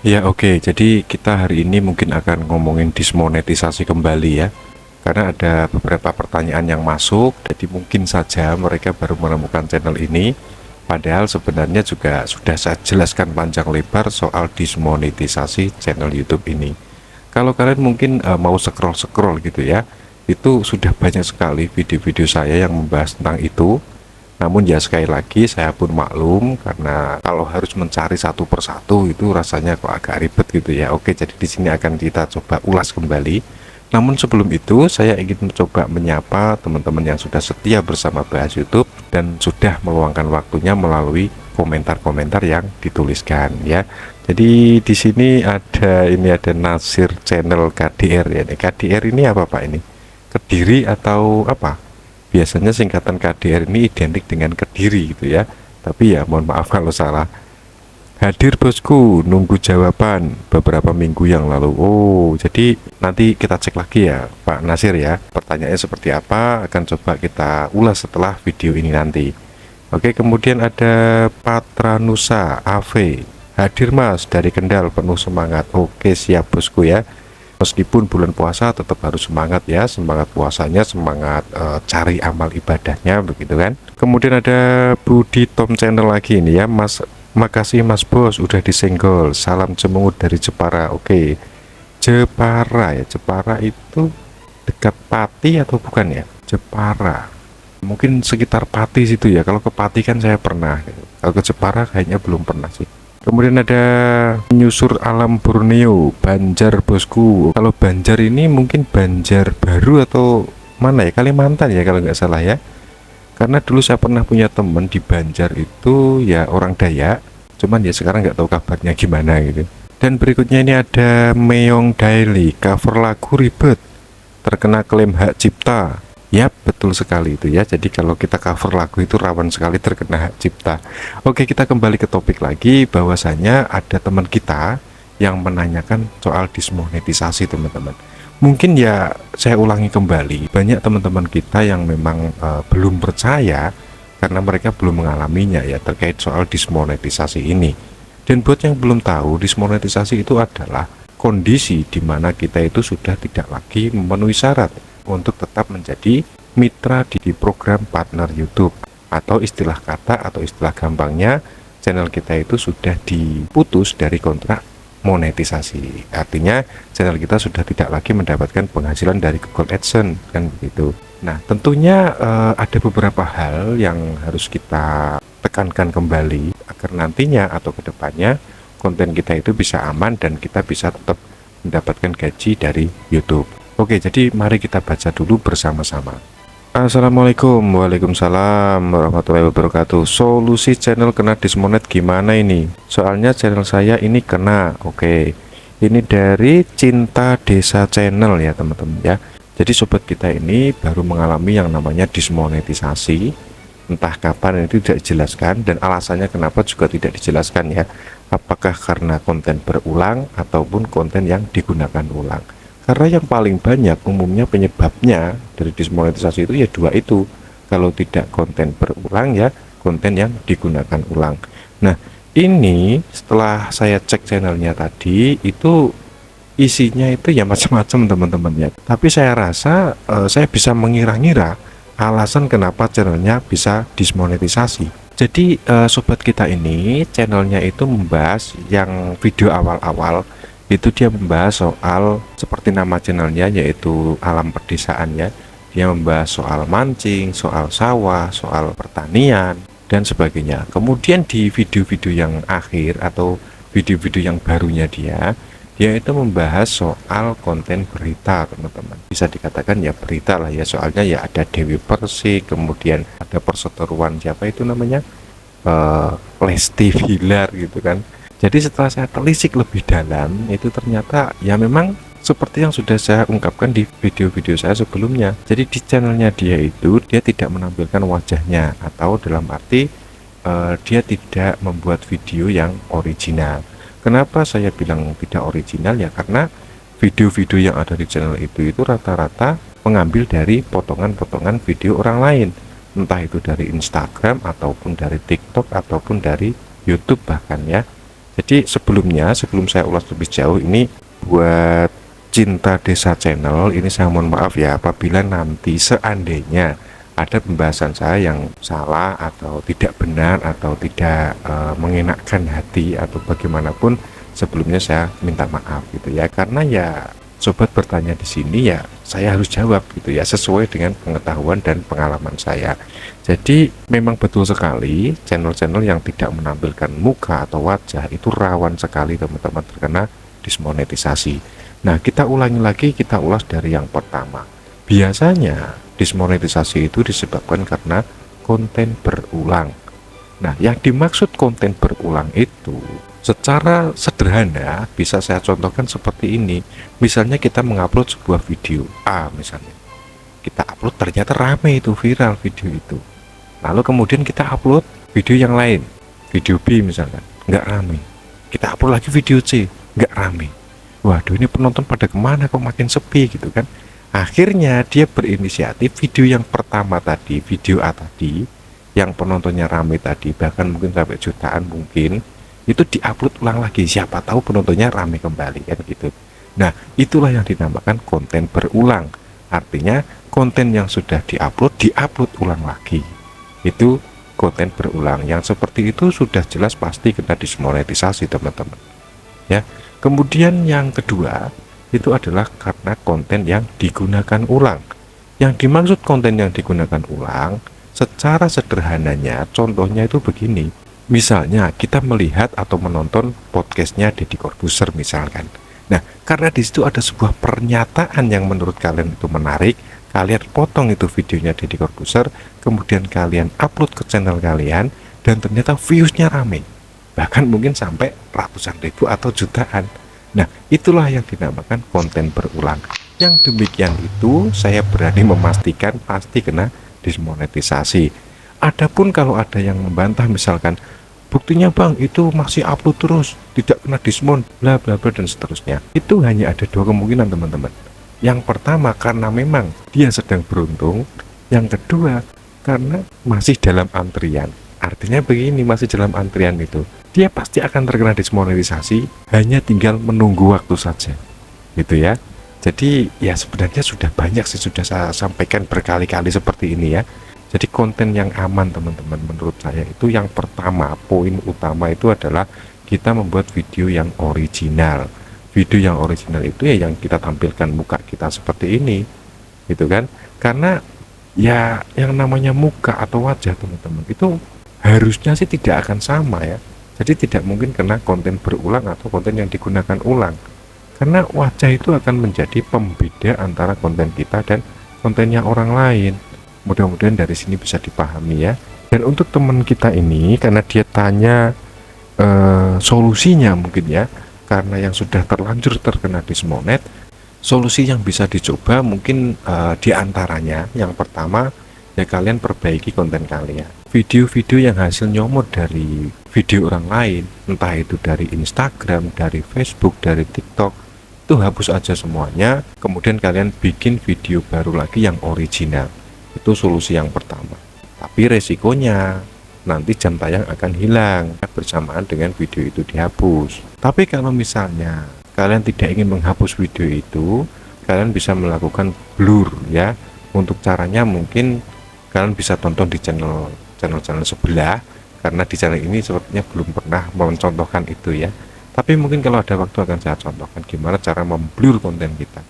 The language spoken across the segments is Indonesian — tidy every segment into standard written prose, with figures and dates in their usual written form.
Ya oke, jadi kita hari ini mungkin akan ngomongin dismonetisasi kembali ya. Karena ada beberapa pertanyaan yang masuk, jadi mungkin saja mereka baru menemukan channel ini. Padahal sebenarnya juga sudah saya jelaskan panjang lebar soal dismonetisasi channel YouTube ini. Kalau kalian mungkin mau scroll-scroll gitu ya, itu sudah banyak sekali video-video saya yang membahas tentang itu. Namun ya sekali lagi saya pun maklum karena kalau harus mencari satu persatu itu rasanya kok agak ribet gitu ya. Oke, jadi di sini akan kita coba ulas kembali. Namun sebelum itu saya ingin mencoba menyapa teman-teman yang sudah setia bersama Bahas YouTube dan sudah meluangkan waktunya melalui komentar-komentar yang dituliskan ya. Jadi di sini ada Nasir channel KDR ya. KDR ini apa Pak ini? Kediri atau apa? Biasanya singkatan KDR ini identik dengan Kediri gitu ya, tapi ya mohon maaf kalau salah. Hadir bosku, nunggu jawaban beberapa minggu yang lalu. Oh, jadi nanti kita cek lagi ya Pak Nasir ya, pertanyaannya seperti apa akan coba kita ulas setelah video ini nanti. Oke, kemudian ada Patranusa AV. Hadir mas dari Kendal, penuh semangat. Oke siap bosku ya. Meskipun bulan puasa tetap harus semangat ya, semangat puasanya, semangat cari amal ibadahnya begitu kan. Kemudian ada Budi Tom channel lagi ini ya, Mas. Makasih Mas Bos udah disenggol. Salam cemungut dari Jepara. Oke. Jepara ya, Jepara itu dekat Pati atau bukan ya? Jepara. Mungkin sekitar Pati situ ya. Kalau ke Pati kan saya pernah. Kalau ke Jepara kayaknya belum pernah sih. Kemudian ada menyusur alam Borneo, Banjar bosku. Kalau Banjar ini mungkin Banjar Baru atau mana ya, Kalimantan ya kalau nggak salah ya. Karena dulu saya pernah punya temen di Banjar itu ya orang Dayak, cuman ya sekarang nggak tahu kabarnya gimana gitu. Dan berikutnya ini ada Meong Daily, cover lagu ribet, terkena klaim hak cipta. Ya betul sekali itu ya. Jadi kalau kita cover lagu itu rawan sekali terkena hak cipta. Oke, kita kembali ke topik lagi, bahwasanya ada teman kita yang menanyakan soal dismonetisasi teman-teman. Mungkin ya saya ulangi kembali, banyak teman-teman kita yang memang belum percaya karena mereka belum mengalaminya ya terkait soal dismonetisasi ini. Dan buat yang belum tahu, dismonetisasi itu adalah kondisi di mana kita itu sudah tidak lagi memenuhi syarat untuk tetap menjadi mitra di program partner YouTube, atau istilah kata atau istilah gampangnya channel kita itu sudah diputus dari kontrak monetisasi. Artinya channel kita sudah tidak lagi mendapatkan penghasilan dari Google AdSense kan begitu. Nah tentunya ada beberapa hal yang harus kita tekankan kembali agar nantinya atau kedepannya konten kita itu bisa aman dan kita bisa tetap mendapatkan gaji dari YouTube. Oke, jadi mari kita baca dulu bersama-sama. Assalamualaikum. Waalaikumsalam warahmatullahi wabarakatuh. Solusi channel kena dismonet gimana ini? Soalnya channel saya ini kena. Oke, ini dari Cinta Desa Channel ya teman-teman ya. Jadi sobat kita ini baru mengalami yang namanya dismonetisasi. Entah kapan itu tidak dijelaskan, dan alasannya kenapa juga tidak dijelaskan ya. Apakah karena konten berulang ataupun konten yang digunakan ulang. Karena yang paling banyak umumnya penyebabnya dari dismonetisasi itu ya dua itu. Kalau tidak konten berulang ya konten yang digunakan ulang. Nah ini setelah saya cek channelnya tadi itu isinya itu ya macam-macam teman-teman ya. Tapi saya rasa saya bisa mengira-ngira alasan kenapa channelnya bisa dismonetisasi. Jadi sobat kita ini channelnya itu membahas yang video awal-awal itu dia membahas soal seperti nama channelnya yaitu alam pedesaan ya. Dia membahas soal mancing, soal sawah, soal pertanian dan sebagainya. Kemudian di video-video yang akhir atau video-video yang barunya dia itu membahas soal konten berita teman-teman. Bisa dikatakan ya berita lah ya, soalnya ya ada Dewi Persik, kemudian ada perseteruan siapa itu namanya Lesti Bilar gitu kan. Jadi setelah saya telisik lebih dalam itu ternyata ya memang seperti yang sudah saya ungkapkan di video-video saya sebelumnya. Jadi di channelnya dia itu dia tidak menampilkan wajahnya, atau dalam arti dia tidak membuat video yang original. Kenapa saya bilang tidak original ya, karena video-video yang ada di channel itu rata-rata mengambil dari potongan-potongan video orang lain, entah itu dari Instagram ataupun dari TikTok ataupun dari YouTube bahkan ya. Jadi sebelum saya ulas lebih jauh ini, buat Cinta Desa Channel ini saya mohon maaf ya apabila nanti seandainya ada pembahasan saya yang salah atau tidak benar atau tidak mengenakkan hati atau bagaimanapun, sebelumnya saya minta maaf gitu ya, karena ya sobat bertanya di sini ya saya harus jawab gitu ya, sesuai dengan pengetahuan dan pengalaman saya. Jadi memang betul sekali channel-channel yang tidak menampilkan muka atau wajah itu rawan sekali teman-teman terkena dismonetisasi. Nah, kita ulangi lagi, kita ulas dari yang pertama. Biasanya dismonetisasi itu disebabkan karena konten berulang. Nah, yang dimaksud konten berulang itu secara sederhana bisa saya contohkan seperti ini. Misalnya kita mengupload sebuah video A misalnya. Kita upload ternyata rame itu, viral video itu. Lalu kemudian kita upload video yang lain, video B misalkan, nggak rame. Kita upload lagi video C, nggak rame. Waduh, ini penonton pada kemana kok makin sepi gitu kan. Akhirnya dia berinisiatif video yang pertama tadi, video A tadi, yang penontonnya rame tadi, bahkan mungkin sampai jutaan mungkin, itu diupload ulang lagi, siapa tahu penontonnya rame kembali kan gitu. Nah, itulah yang dinamakan konten berulang. Artinya konten yang sudah diupload ulang lagi. Itu konten berulang. Yang seperti itu sudah jelas pasti kena dismonetisasi teman-teman. Ya. Kemudian yang kedua itu adalah karena konten yang digunakan ulang. Yang dimaksud konten yang digunakan ulang secara sederhananya contohnya itu begini. Misalnya kita melihat atau menonton podcastnya Deddy Corbuzier misalkan. Nah, karena di situ ada sebuah pernyataan yang menurut kalian itu menarik, kalian potong itu videonya Deddy Corbuzier, kemudian kalian upload ke channel kalian, dan ternyata viewsnya rame, bahkan mungkin sampai ratusan ribu atau jutaan. Nah, itulah yang dinamakan konten berulang. Yang demikian itu saya berani memastikan pasti kena dismonetisasi. Adapun kalau ada yang membantah misalkan, buktinya bang itu masih upload terus, tidak kena dismon, bla bla bla dan seterusnya, itu hanya ada dua kemungkinan teman-teman. Yang pertama karena memang dia sedang beruntung, yang kedua karena masih dalam antrian. Artinya begini, masih dalam antrian itu dia pasti akan terkena dismonetisasi, hanya tinggal menunggu waktu saja gitu ya. Jadi ya sebenarnya sudah banyak sih, sudah saya sampaikan berkali-kali seperti ini ya. Jadi konten yang aman teman-teman menurut saya itu yang pertama, poin utama itu adalah kita membuat video yang original. Video yang original itu ya yang kita tampilkan muka kita seperti ini gitu kan. Karena ya yang namanya muka atau wajah teman-teman itu harusnya sih tidak akan sama ya. Jadi tidak mungkin kena konten berulang atau konten yang digunakan ulang. Karena wajah itu akan menjadi pembeda antara konten kita dan kontennya orang lain. Mudah-mudahan dari sini bisa dipahami ya. Dan untuk teman kita ini, karena dia tanya solusinya mungkin ya, karena yang sudah terlanjur terkena dismonet, solusi yang bisa dicoba mungkin diantaranya yang pertama ya kalian perbaiki konten kalian. Video-video yang hasil nyomot dari video orang lain, entah itu dari Instagram, dari Facebook, dari TikTok, itu hapus aja semuanya, kemudian kalian bikin video baru lagi yang original. Itu solusi yang pertama. Tapi resikonya nanti jam tayang akan hilang bersamaan dengan video itu dihapus. Tapi kalau misalnya kalian tidak ingin menghapus video itu, kalian bisa melakukan blur ya. Untuk caranya mungkin kalian bisa tonton di channel sebelah, karena di channel ini sepertinya belum pernah mencontohkan itu ya. Tapi mungkin kalau ada waktu akan saya contohkan gimana cara memblur konten kita.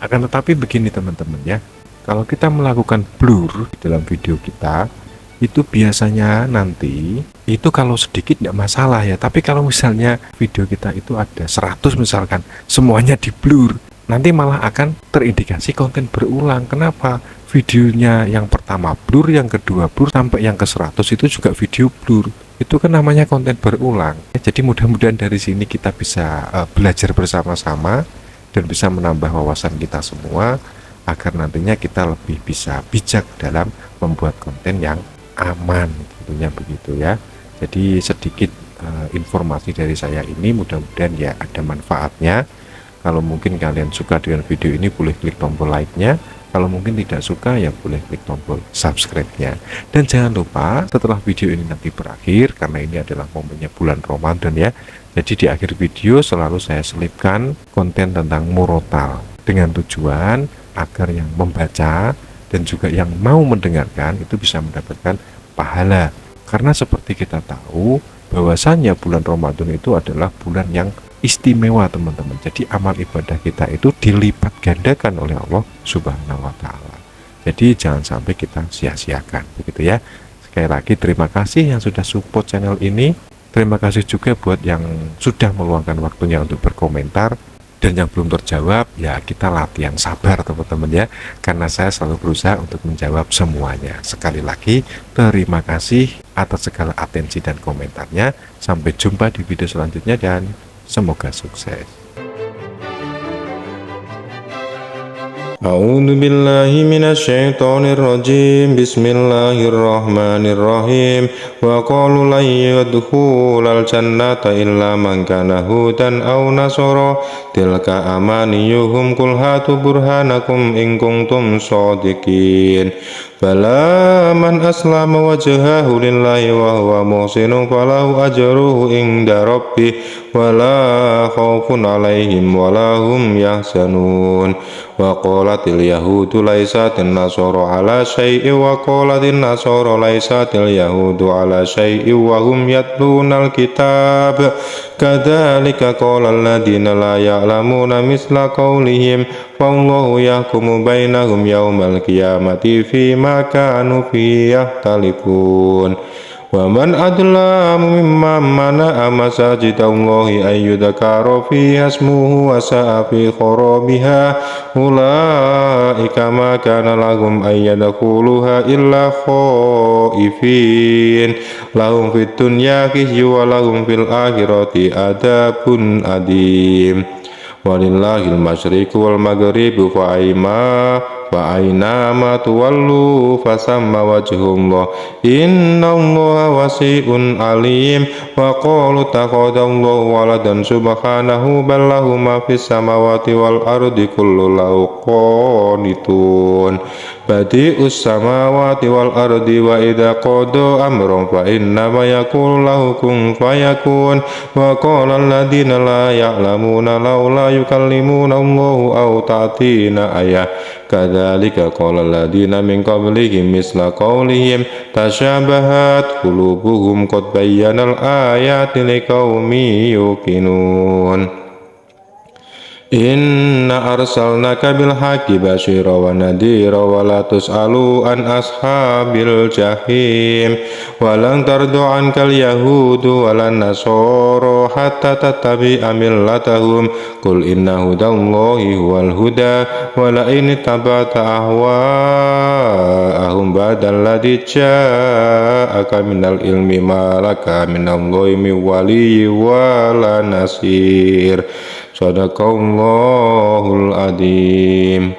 Akan tetapi begini teman-teman ya, kalau kita melakukan blur di dalam video kita, itu biasanya nanti itu kalau sedikit tidak masalah ya. Tapi kalau misalnya video kita itu ada 100 misalkan, semuanya di blur, nanti malah akan terindikasi konten berulang. Kenapa? Videonya yang pertama blur, yang kedua blur, sampai yang ke 100 itu juga video blur. Itu kan namanya konten berulang. Jadi mudah-mudahan dari sini kita bisa belajar bersama-sama dan bisa menambah wawasan kita semua, agar nantinya kita lebih bisa bijak dalam membuat konten yang aman, tentunya begitu ya. Jadi sedikit informasi dari saya ini, mudah-mudahan ya ada manfaatnya. Kalau mungkin kalian suka dengan video ini, boleh klik tombol like-nya. Kalau mungkin tidak suka ya boleh klik tombol subscribe-nya. Dan jangan lupa setelah video ini nanti berakhir, karena ini adalah momennya bulan Ramadan ya, jadi di akhir video selalu saya selipkan konten tentang murotal dengan tujuan agar yang membaca dan juga yang mau mendengarkan itu bisa mendapatkan pahala. Karena seperti kita tahu bahwasannya bulan Ramadan itu adalah bulan yang istimewa teman-teman. Jadi amal ibadah kita itu dilipat gandakan oleh Allah Subhanahu wa taala. Jadi jangan sampai kita sia-siakan begitu ya. Sekali lagi terima kasih yang sudah support channel ini. Terima kasih juga buat yang sudah meluangkan waktunya untuk berkomentar. Dan yang belum terjawab ya kita latihan sabar teman-teman ya. Karena saya selalu berusaha untuk menjawab semuanya. Sekali lagi terima kasih atas segala atensi dan komentarnya. Sampai jumpa di video selanjutnya dan semoga sukses. A'udzu billahi minasy syaithanir rajim. Bismillahirrahmanirrahim. Wa qalu la yadkhulul jannata illa man kana hudan aw nasara. Tilka amaniyuhum qul hatu burhanakum in kuntum shadiqin. Bala man aslama wajhahu lillahi wa huwa muhsinun falahu ajruhu inda rabbih wala khaufun alaihim wala hum yahzanun. Wa qalatil yahudu laisatin nasara ala syai'in wa qalatin nasara laisatil yahudu ala syai'in wa hum yatlunal kitab. Kadzalika qala alladziina la ya'lamuna misla qaulihim wallahu yahkumu bainahum yaumal qiyamati fima kanu fihi yakhtalifun. Wa man adlamu mimman mana'a masajidallahi an yudhkara fiha ismuhu wa sa'a fi kharabiha ulaika ma kana lahum an yadkhuluha illa khaifin lahum fid dunya khizyun wa lahum fil akhirati adzabun adim. Walillahil masyriqu wal maghribu fa aina ma tuwallu fasamma wajhullah innallaha wasi'un alim. Wa qalu takhadallahu waladan subhanahu bal lahu ma fis samawati wal ardi kullu lahu qanitun. Badi'us samawati wal ardi wa idza qada amran fa innama yaqulu lahu kun fayakun. Wa qala alladziina la ya'lamuna laula yukallimuna Allahu aw ta'tina ayah. Kadzalika qala alladziina min qablihim misla qaulihim tasyabahat qulubuhum qad bayyanal ayati liqaumin yuqinun. Inna arsalnaka bil haqqi basyira wa nadhira wa la tus'alu an ashabil jahim. Wa lan tardu ankal yahudu wa lan nasara hatta tattabi'a millatahum. Qul inna hudallahi huwal huda wa la in tabata ahwa'ahum ba'dal ladzi ja'aka minal ilmi ma laka minallahi min waliyyin wa la nasir. Sadaqallahul adzim.